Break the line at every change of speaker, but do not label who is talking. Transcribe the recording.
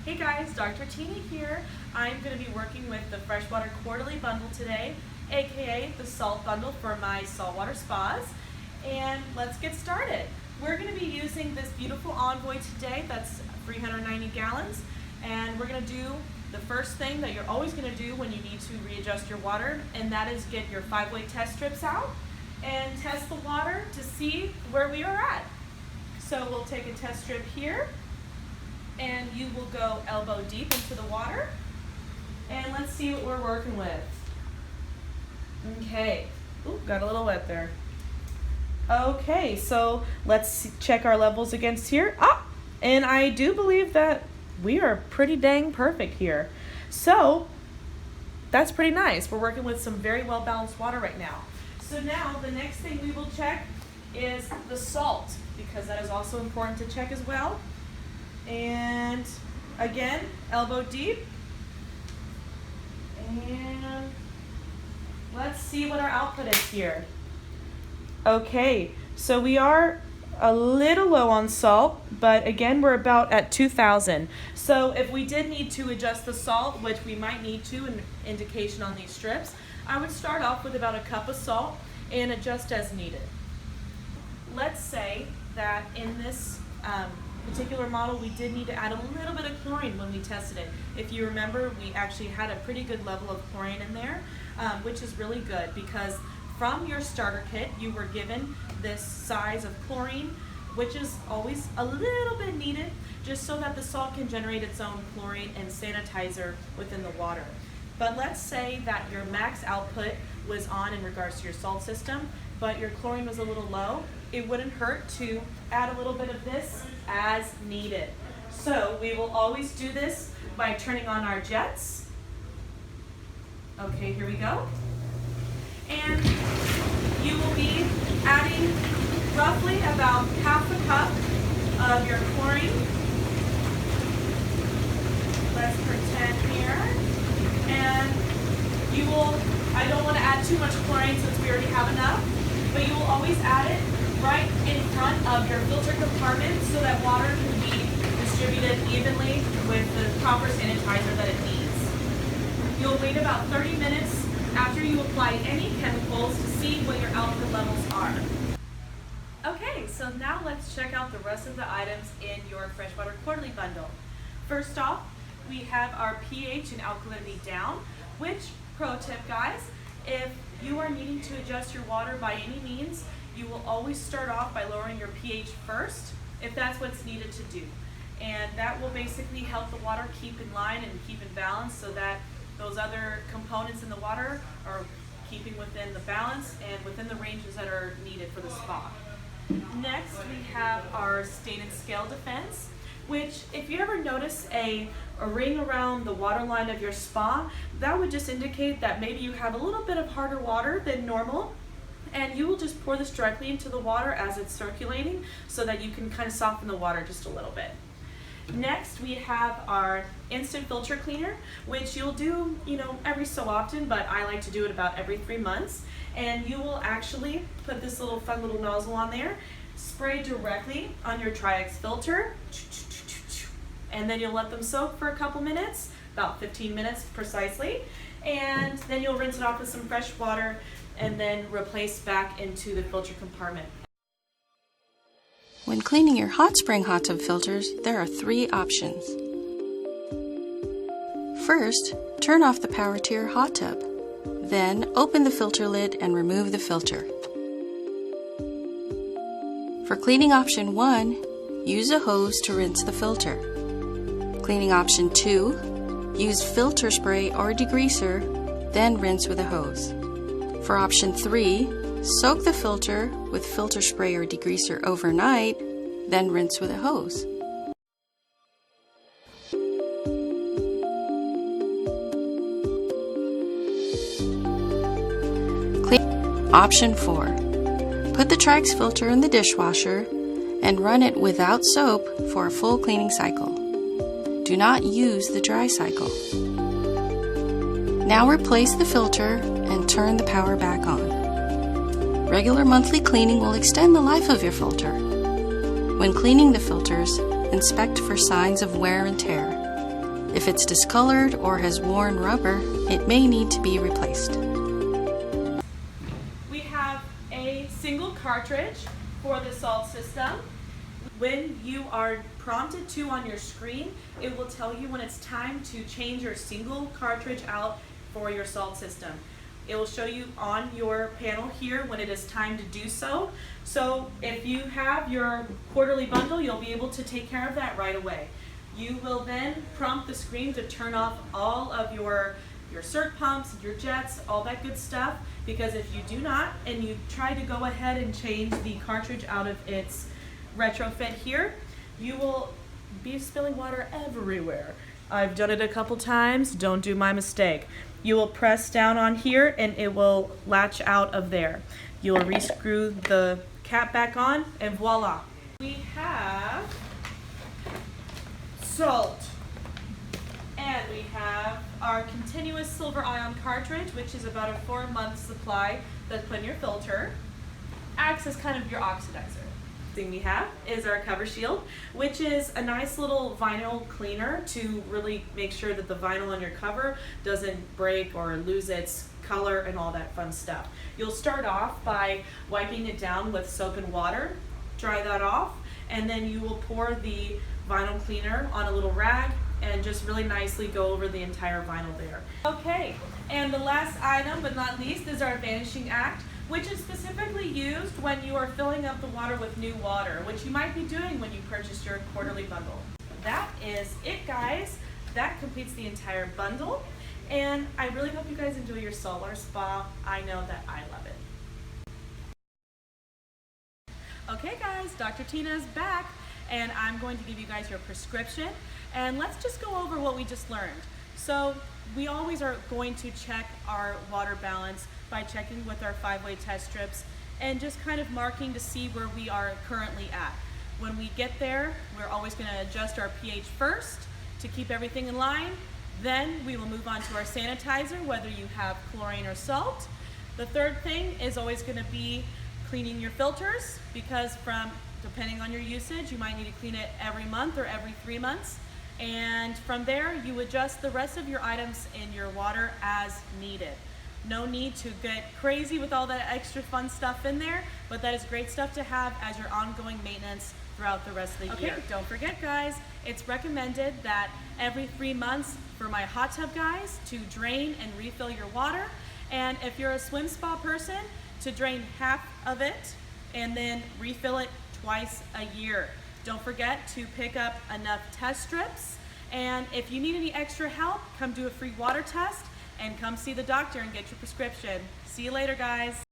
Hey guys, Dr. Tina here. I'm going to be working with the Freshwater Quarterly Bundle today, aka the Salt Bundle for my saltwater spas. And let's get started. We're going to be using this beautiful Envoy today that's 390 gallons. And we're going to do the first thing that you're always going to do when you need to readjust your water, and that is get your 5-way test strips out and test the water to see where we are at. So we'll take a test strip here, and you will go elbow deep into the water, and let's see what we're working with. Okay, ooh, got a little wet there. Okay, so let's check our levels against here. And I do believe that we are pretty dang perfect here. So that's pretty nice. We're working with some very well balanced water right now. So now the next thing we will check is the salt, because that is also important to check as well. And again, elbow deep. And let's see what our output is here. Okay, so we are a little low on salt, but again, we're about at 2,000. So if we did need to adjust the salt, which we might need to, an indication on these strips, I would start off with about a cup of salt and adjust as needed. Let's say that in this particular model, we did need to add a little bit of chlorine when we tested it. If you remember, we actually had a pretty good level of chlorine in there, which is really good because from your starter kit, you were given this size of chlorine, which is always a little bit needed, just so that the salt can generate its own chlorine and sanitizer within the water. But let's say that your max output was on in regards to your salt system, but your chlorine was a little low. It wouldn't hurt to add a little bit of this as needed. So we will always do this by turning on our jets. Okay, here we go. And you will be adding roughly about half a cup of your chlorine. Let's pretend here. And you will, I don't want to add too much chlorine since we already have enough, but you will always add it right in front of your filter compartment so that water can be distributed evenly with the proper sanitizer that it needs. You'll wait about 30 minutes after you apply any chemicals to see what your output levels are. Okay, so now let's check out the rest of the items in your Freshwater Quarterly Bundle. First off, we have our pH and alkalinity down, which, pro tip guys, if you are needing to adjust your water by any means, you will always start off by lowering your pH first, if that's what's needed to do. And that will basically help the water keep in line and keep in balance so that those other components in the water are keeping within the balance and within the ranges that are needed for the spa. Next, we have our stained scale defense, which if you ever notice a ring around the water line of your spa, that would just indicate that maybe you have a little bit of harder water than normal, and you will just pour this directly into the water as it's circulating so that you can kind of soften the water just a little bit. Next, we have our instant filter cleaner, which you'll do, every so often, but I like to do it about every 3 months. And you will actually put this fun little nozzle on there, spray directly on your Tri-X filter, and then you'll let them soak for a couple minutes, about 15 minutes precisely, and then you'll rinse it off with some fresh water and then replace back into the filter compartment.
When cleaning your hot spring hot tub filters, there are 3 options. First, turn off the power to your hot tub. Then, open the filter lid and remove the filter. For cleaning option 1, use a hose to rinse the filter. Cleaning option 2, use filter spray or degreaser, then rinse with a hose. For option 3, soak the filter with filter spray or degreaser overnight, then rinse with a hose. Option 4. Put the Tri-X filter in the dishwasher and run it without soap for a full cleaning cycle. Do not use the dry cycle. Now replace the filter and turn the power back on. Regular monthly cleaning will extend the life of your filter. When cleaning the filters, inspect for signs of wear and tear. If it's discolored or has worn rubber, it may need to be replaced.
We have a single cartridge for the salt system. When you are prompted to on your screen, it will tell you when it's time to change your single cartridge out for your salt system. It will show you on your panel here when it is time to do so. So if you have your quarterly bundle, you'll be able to take care of that right away. You will then prompt the screen to turn off all of your circ pumps, your jets, all that good stuff, because if you do not and you try to go ahead and change the cartridge out of its retrofit here, you will be spilling water everywhere. I've done it a couple times, don't do my mistake. You will press down on here and it will latch out of there. You will rescrew the cap back on and voila. We have salt. And we have our continuous silver ion cartridge, which is about a 4-month supply that's put in your filter. Acts as kind of your oxidizer. Thing we have is our cover shield, which is a nice little vinyl cleaner to really make sure that the vinyl on your cover doesn't break or lose its color and all that fun stuff. You'll start off by wiping it down with soap and water, dry that off, and then you will pour the vinyl cleaner on a little rag and just really nicely go over the entire vinyl there. Okay, and the last item but not least is our vanishing act, which is specifically used when you are filling up the water with new water, which you might be doing when you purchase your quarterly bundle. That is it, guys. That completes the entire bundle, and I really hope you guys enjoy your solar spa. I know that I love it. Okay guys, Dr. Tina is back, and I'm going to give you guys your prescription, and let's just go over what we just learned. So we always are going to check our water balance by checking with our 5-way test strips and just kind of marking to see where we are currently at. When we get there, we're always going to adjust our pH first to keep everything in line. Then we will move on to our sanitizer, whether you have chlorine or salt. The third thing is always going to be cleaning your filters, because depending on your usage, you might need to clean it every month or every 3 months. And from there, you adjust the rest of your items in your water as needed. No need to get crazy with all that extra fun stuff in there, but that is great stuff to have as your ongoing maintenance throughout the rest of the year. Don't forget, guys, it's recommended that every 3 months for my hot tub guys to drain and refill your water. And if you're a swim spa person, to drain half of it and then refill it twice a year. Don't forget to pick up enough test strips, and if you need any extra help, come do a free water test and come see the doctor and get your prescription. See you later, guys.